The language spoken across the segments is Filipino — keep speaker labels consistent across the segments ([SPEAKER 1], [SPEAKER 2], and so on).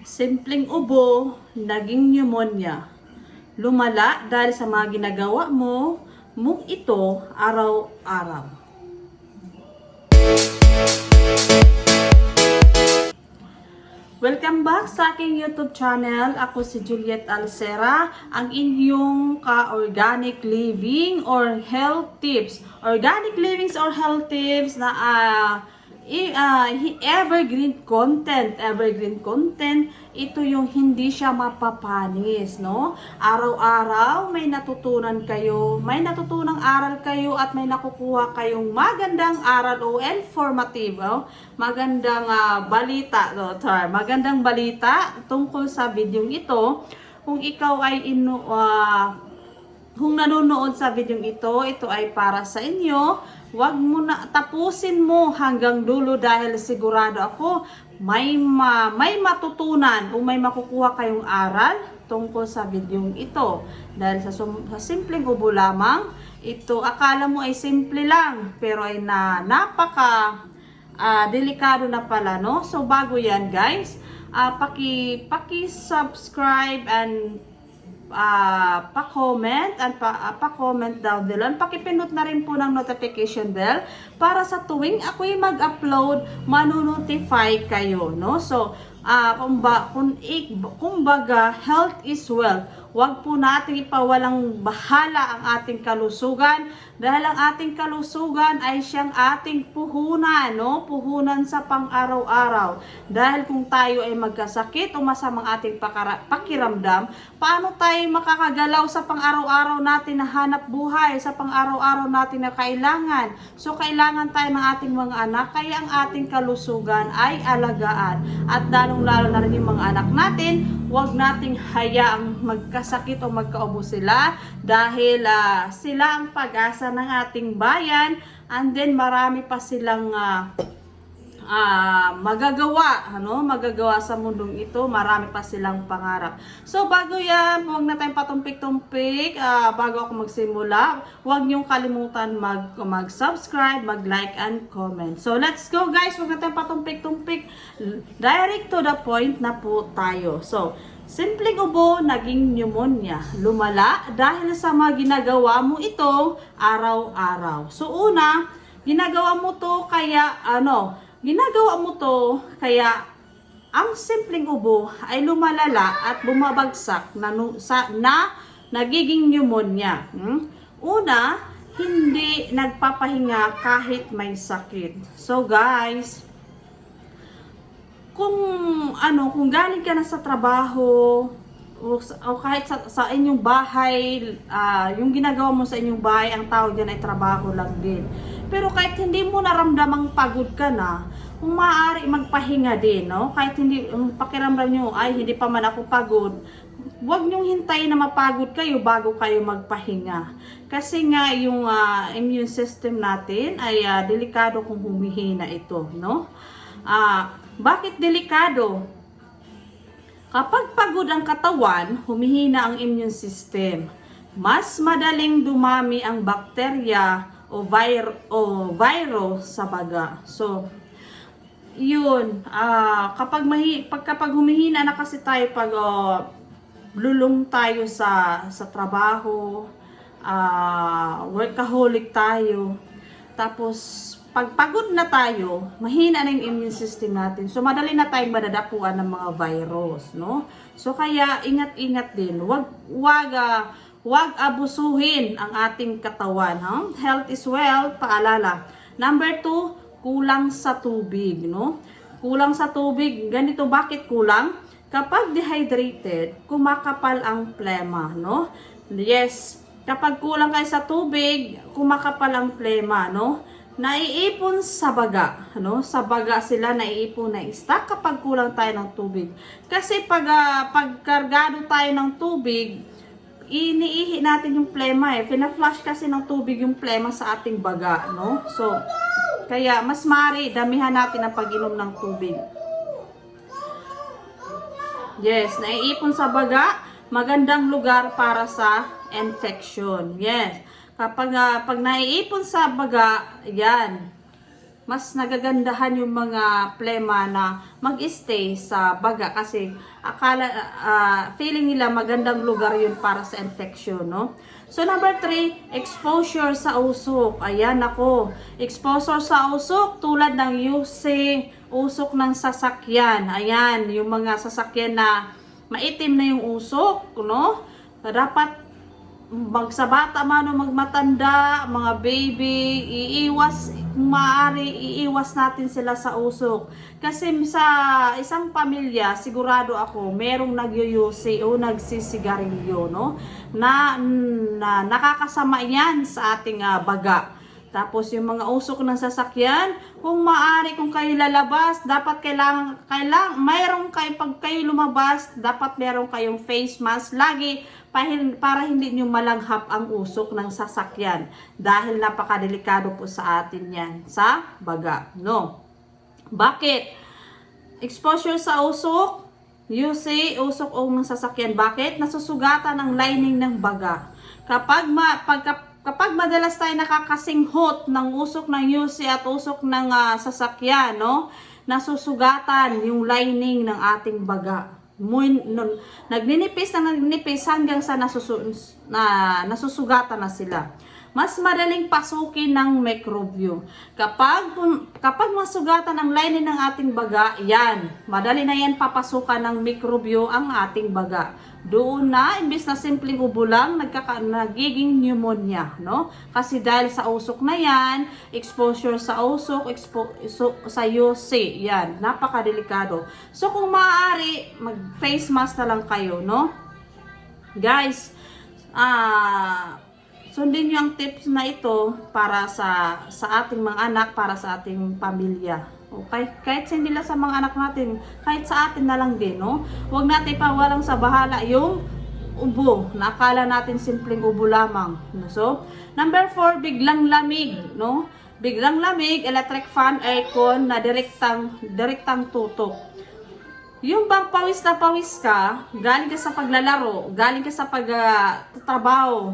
[SPEAKER 1] Simpleng ubo, naging pneumonia. Lumala dahil sa mga ginagawa mo ito araw-araw. Welcome back sa aking YouTube channel. Ako si Juliet Alcera, ang inyong ka-organic living or health tips. Organic livings or health tips na evergreen content, ito yung hindi siya mapapanis, no? Araw-araw may natutunan kayo, may natutunang aral kayo at may nakukuha kayong magandang aral o informative, no? Magandang balita, no? Magandang balita tungkol sa videong ito. Kung ikaw ay kung nanonood sa video ito ay para sa inyo. Huwag mo na tapusin mo hanggang dulo dahil sigurado ako may matutunan o may makukuha kayong aral tungkol sa videong ito. Dahil sa simpleng ubo lamang, ito akala mo ay simple lang pero ay napaka delikado na pala, no? So bago yan guys, paki-subscribe and pa-comment down below. Pakipindot na rin po ng notification bell para sa tuwing ako'y mag-upload, manonotify kayo, no? So, kumbaga, health is wealth. Huwag po natin ipawalang bahala ang ating kalusugan dahil ang ating kalusugan ay siyang ating puhunan, no? Puhunan sa pang-araw-araw. Dahil kung tayo ay magkasakit o masamang ating pakiramdam, paano tayo makakagalaw sa pang-araw-araw natin na hanap buhay, sa pang-araw-araw natin na kailangan? So, kailangan tayo ng ating mga anak, kaya ang ating kalusugan ay alagaan. At lalong-lalo na rin yung mga anak natin, huwag nating hayaang magkasakit o magkaubo sila dahil sila ang pag-asa ng ating bayan, and then marami pa silang magagawa sa mundong ito, marami pa silang pangarap. So bago yan, huwag na tayong patumpik-tumpik, bago ako magsimula, huwag niyong kalimutan mag-subscribe, mag-like and comment. So let's go guys, huwag na tayong patumpik-tumpik, direct to the point na po tayo. So simpleng ubo, naging pneumonia. Lumala dahil sa mga ginagawa mo ito araw-araw. So una, ginagawa mo to kaya ang simpleng ubo ay lumalala at bumabagsak na nagiging pneumonia. Una, hindi nagpapahinga kahit may sakit. So guys, kung galing ka na sa trabaho o kahit sa inyong bahay, yung ginagawa mo sa inyong bahay, ang tawag diyan ay trabaho lang din. Pero kahit hindi mo naramdamang pagod ka na, kung maaari magpahinga din, no? Kahit hindi pakiramdam nyo ay hindi pa man ako pagod, huwag nyong hintayin na mapagod kayo bago kayo magpahinga. Kasi nga yung immune system natin ay delikado kung humihina ito, no? Bakit delikado? Kapag pagod ang katawan, humihina ang immune system. Mas madaling dumami ang bakterya o virus sa baga. So, yun. Kapag humihina na kasi tayo, pag lulong tayo sa trabaho, workaholic tayo, tapos pag pagod na tayo, mahina na yung immune system natin. So, madali na tayong madadapuan ng mga virus, no? So, kaya ingat-ingat din. Huwag abusuhin ang ating katawan, huh? Health is wealth, paalala. Number 2, kulang sa tubig, no? Kulang sa tubig. Ganito, bakit kulang? Kapag dehydrated, kumakapal ang plema, no? Yes, kapag kulang kayo sa tubig, kumakapal ang plema, no? Naiipon sa baga, no? Sa baga sila naiipon na stock kapag kulang tayo ng tubig. Kasi pag kargado tayo ng tubig, iniihi natin yung plema eh. Pina-flush kasi ng tubig yung plema sa ating baga, no? So, kaya mas mari damihan natin ang pag-inom ng tubig. Yes, naiipon sa baga, magandang lugar para sa infection. Yes. Kapag pag naiipon sa baga, yan, mas nagagandahan yung mga plema na mag-stay sa baga kasi feeling nila magandang lugar yun para sa infection, no? So number 3, exposure sa usok. Ayan ako, exposure sa usok tulad ng UC, usok ng sasakyan. Ayan, yung mga sasakyan na maitim na yung usok, no? Dapat sa bata man o magmatanda, mga baby, kung maaari, iiwas natin sila sa usok. Kasi sa isang pamilya, sigurado ako, merong nagyuyusi o nagsisigarilyo, no? Na nakakasama yan sa ating baga. Tapos yung mga usok ng sasakyan, kung maaari, kung kayo lalabas, dapat mayroong kayo, pag kayo lumabas, dapat meron kayong face mask lagi para hindi nyo malanghap ang usok ng sasakyan. Dahil napakadelikado po sa atin yan, sa baga. No? Bakit? Exposure sa usok, UC, usok o ng sasakyan. Bakit? Nasusugatan ang lining ng baga. Kapag madalas tayo nakakasinghot ng usok ng UC at usok ng sasakyan, no? Nasusugatan yung lining ng ating baga. Nagninipis hanggang sa nasusugatan na sila. Mas madaling pasukin ng mikrobyo. Kapag masugatan ang lining ng ating baga, yan, madali na yan papasukan ng mikrobyo ang ating baga. Doon na, imbis na simpleng ubo lang, nagiging pneumonia, no? Kasi dahil sa usok na yan, exposure sa usok, sa UC, yan, napakadelikado. So kung maaari, mag-face mask na lang kayo, no? Guys, sundin nyo ang tips na ito para sa ating mga anak, para sa ating pamilya. Okay? Kahit hindi lang sa mga anak natin, kahit sa atin na lang din, no? Huwag natin pawalang sa bahala yung ubo. Nakala natin simpleng ubo lamang. No? So, number 4, biglang lamig, no? Biglang lamig, electric fan, aircon na direktang tutok. Yung bang pawis na pawis ka, galing ka sa paglalaro, galing ka sa pagtatrabaho,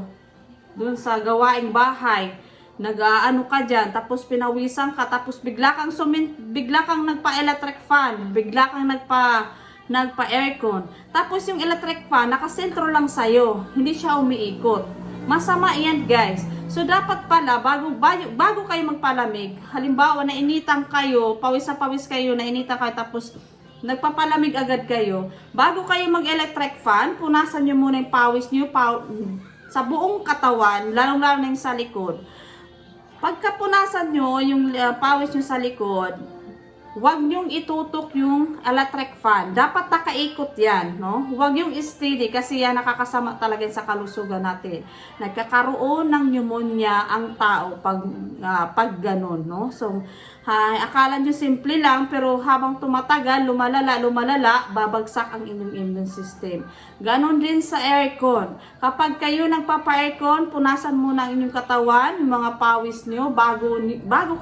[SPEAKER 1] dun sa gawaing bahay, nag-ano ka dyan, tapos pinawisan ka, tapos bigla kang nagpa-electric fan, bigla kang nagpa-aircon. Tapos yung electric fan, nakasentro lang sa'yo, hindi siya umiikot. Masama yan, guys. So, dapat pala, bago kayo magpalamig, halimbawa, nainitan kayo, pawis na pawis kayo, nainitan kayo, tapos nagpapalamig agad kayo, bago kayo mag-electric fan, punasan nyo muna yung pawis nyo, sa buong katawan, lalong-lalo na yung sa likod. Pagka punasan nyo yung pawis nyo sa likod, huwag nyong itutok yung electric fan. Dapat nakaikot yan, no? Huwag yung steady kasi yan nakakasama talaga sa kalusugan natin. Nagkakaroon ng pneumonia ang tao pag ganun, no? So, akala nyo simple lang, pero habang tumatagal, lumalala, babagsak ang inyong immune system. Ganon din sa aircon. Kapag kayo nagpapa-aircon, punasan muna ang inyong katawan, mga pawis nyo, bago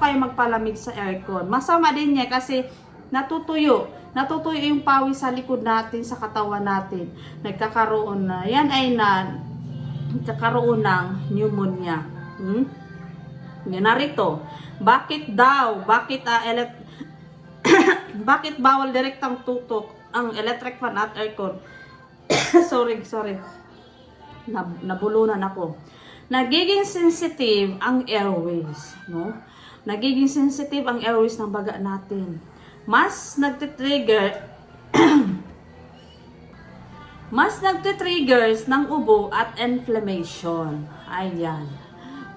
[SPEAKER 1] kayo magpalamig sa aircon. Masama din niya kasi natutuyo yung pawis sa likod natin, sa katawan natin. Nagkakaroon ng pneumonia. Yan narito. Bakit bawal direktang tutok ang electric fan at aircon? sorry. Nabulunan ako. Nagiging sensitive ang airways, no? Nagiging sensitive ang airways ng baga natin. Mas nagtitriggers ng ubo at inflammation. Ayan.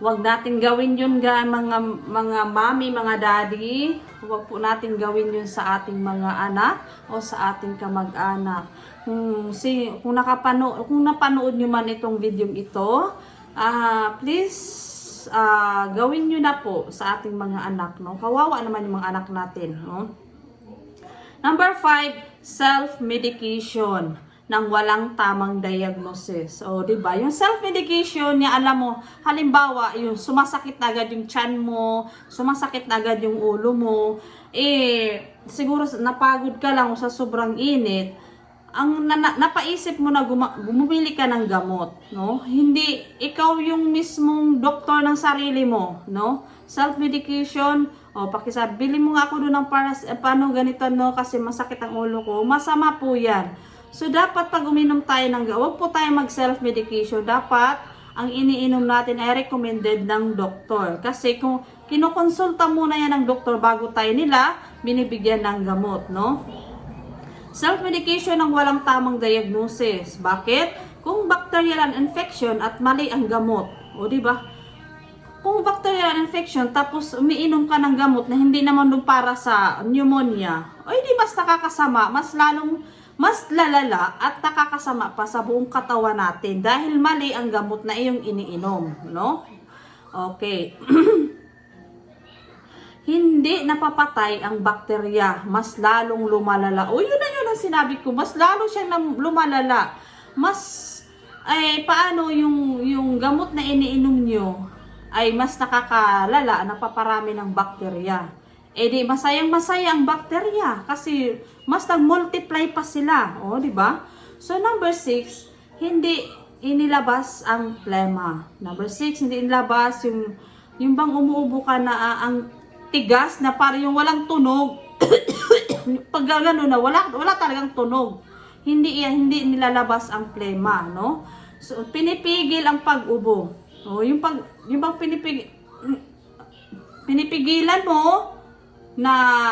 [SPEAKER 1] Huwag natin gawin yun, mga mami, mga daddy. Huwag po natin gawin yun sa ating mga anak o sa ating kamag-anak. Kung napanood nyo man itong video ito, please, gawin nyo na po sa ating mga anak, no? Kawawa naman yung mga anak natin, no? Number 5, self-medication ng walang tamang diagnosis. O, diba? Yung self-medication niya, alam mo, halimbawa, yung sumasakit na agad yung tiyan mo, sumasakit na agad yung ulo mo, siguro napagod ka lang sa sobrang init, ang napaisip mo na bumili ka ng gamot, no? Hindi ikaw yung mismong doktor ng sarili mo, no? Self-medication, O, pakisabi, bili mo nga ako doon ng paano ganito, no, kasi masakit ang ulo ko. Masama po yan. So, dapat pag uminom tayo ng huwag po tayo mag self-medication. Dapat, ang iniinom natin ay recommended ng doktor. Kasi kung kinukonsulta muna yan ng doktor bago tayo nila, binibigyan ng gamot, no? Self-medication ang walang tamang diagnosis. Bakit? Kung bacterial infection at mali ang gamot. O, di ba? Kung bacterial infection, tapos umiinom ka ng gamot na hindi naman doon para sa pneumonia, o di mas nakakasama, mas lalala at nakakasama pa sa buong katawan natin dahil mali ang gamot na iyong iniinom, no? Okay. Hindi napapatay ang bakterya, mas lalong lumalala. O yun ang sinabi ko, mas lalo siyang lumalala. Paano yung gamot na iniinom nyo ay mas nakakalala, napaparami ng bakterya. Di masayang-masaya ang bakterya kasi mas nag-multiply pa sila. O, di ba? So, number 6, hindi inilabas ang plema. Number 6, hindi inilabas yung bang umuubo ka na ang tigas na parang yung walang tunog. Pag gano'n na, wala talagang tunog. Hindi nilalabas ang plema, no? So, pinipigil ang pag-ubo. O, yung bang pinipigilan mo na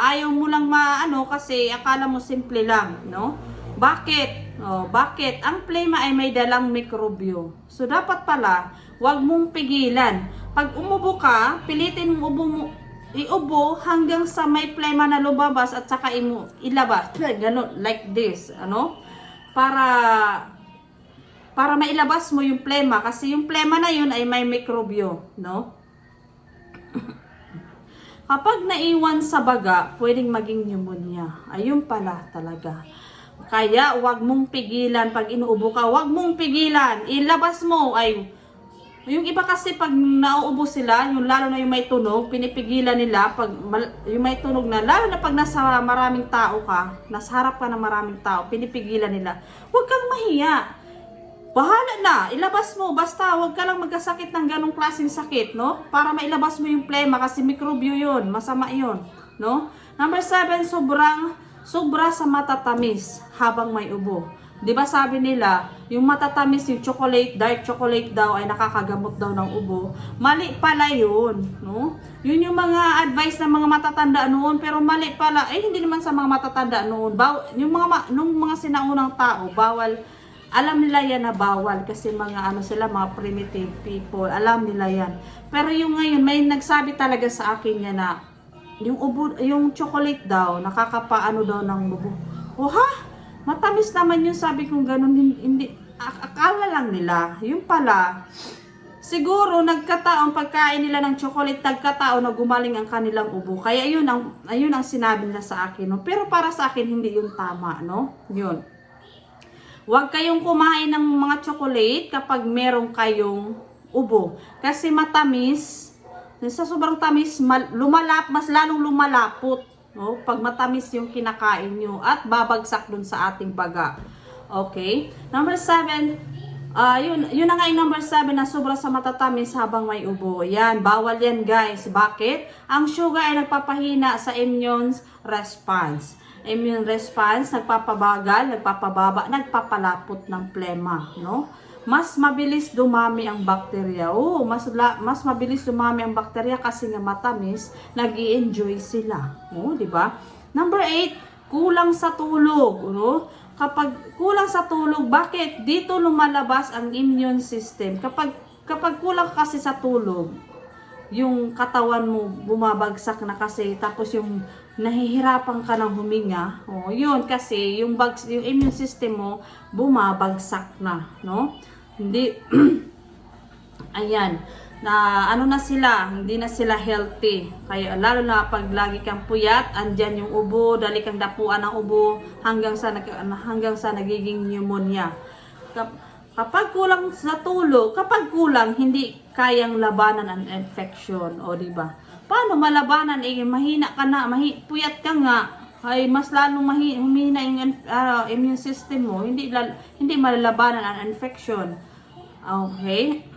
[SPEAKER 1] ayaw mo lang maano kasi akala mo simple lang, no? Bakit? Bakit? Ang plema ay may dalang mikrobyo. So, dapat pala, wag mong pigilan. Pag umubo ka, pilitin mong iubo hanggang sa may plema na lumabas at saka ilabas. Ganun, like this, ano? Para mailabas mo yung plema kasi yung plema na yun ay may mikrobyo, no? Kapag naiwan sa baga, pwedeng maging pneumonia. Ayun pala talaga. Kaya wag mong pigilan pag inuubo ka, wag mong pigilan. Ilabas mo yung iba kasi pag nauubo sila, yung lalo na yung may tunog, pinipigilan nila pag yung may tunog na, lalo na pag nasa maraming tao ka, nasa harap ka ng maraming tao, pinipigilan nila. Huwag kang mahiya. Bahala na, ilabas mo, basta wag ka lang magkasakit ng ganong klaseng sakit, no? Para mailabas mo yung plema kasi mikrobyo yun, masama yun, no? Number 7, sobra sa matatamis habang may ubo. 'Di ba sabi nila, yung matatamis, yung chocolate, dark chocolate daw ay nakakagamot daw ng ubo. Mali pala yun, no? Yun yung mga advice ng mga matatanda noon, pero mali pala. Hindi naman sa mga matatanda noon. Nung mga sinaunang tao, bawal. Alam nila yan na bawal kasi mga mga primitive people. Alam nila yan. Pero yung ngayon, may nagsabi talaga sa akin yan na yung chocolate daw, nakakapaano daw ng ubo. O ha? Matamis naman yun, sabi kong ganun. Hindi, akala lang nila. Yung pala, siguro nagkataon pagkain nila ng chocolate, nagkataon na gumaling ang kanilang ubo. Kaya ayun ang sinabi nila sa akin. No? Pero para sa akin, hindi yun tama. No? Yun. Huwag kayong kumain ng mga chocolate kapag meron kayong ubo. Kasi matamis, sa sobrang tamis, mas lalong lumalapot. No? Pag matamis yung kinakain nyo at babagsak dun sa ating baga. Okay? Number 7, yun na nga yung number 7 na sobra sa matatamis habang may ubo. Yan, bawal yan guys. Bakit? Ang sugar ay nagpapahina sa immune response. Immune response, nagpapabagal, nagpapababa, nagpapalapot ng plema, no? Mas mabilis dumami ang bakterya. Mas mabilis dumami ang bakterya kasi nga matamis, nag-i-enjoy sila, no? 'Di ba? Number 8, kulang sa tulog, no? Kapag kulang sa tulog, bakit? Dito lumalabas ang immune system. Kapag kulang kasi sa tulog, yung katawan mo bumabagsak na kasi, tapos yung nahihirapan ka ng huminga, yun kasi yung immune system mo bumabagsak na, no? Hindi ayan, na na sila, hindi na sila healthy. Kaya lalo na pag lagi kang puyat, andyan yung ubo, dali kang dapuan ng ubo hanggang sa nagiging pneumonia. Kapag kulang sa tulog, hindi kayang labanan ang infection, o di ba? Paano malabanan? Mahina ka na, puyat ka nga, ay mas lalong humina yung immune system mo, hindi malalabanan ang infection. Okay?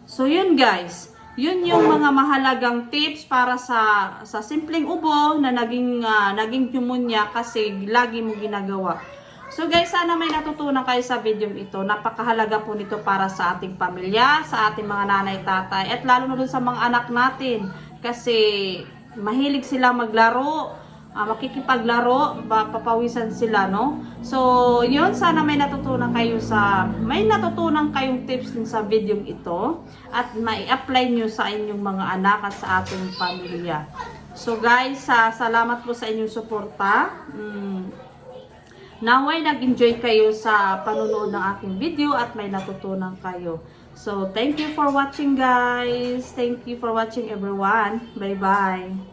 [SPEAKER 1] So yun guys, Yun yung mga mahalagang tips para sa simpleng ubo na naging pneumonia kasi lagi mo ginagawa. So guys, sana may natutunan kayo sa video ito. Napakahalaga po nito para sa ating pamilya, sa ating mga nanay, tatay, at lalo na dun sa mga anak natin. Kasi mahilig sila maglaro, makikipaglaro, papawisan sila, no? So, yun, sana may natutunan kayong tips din sa video ito at mai-apply nyo sa inyong mga anak at sa ating pamilya. So guys, salamat po sa inyong suporta. Naway nag-enjoy kayo sa panonood ng aking video at may natutunan kayo. So, thank you for watching guys. Thank you for watching everyone. Bye-bye.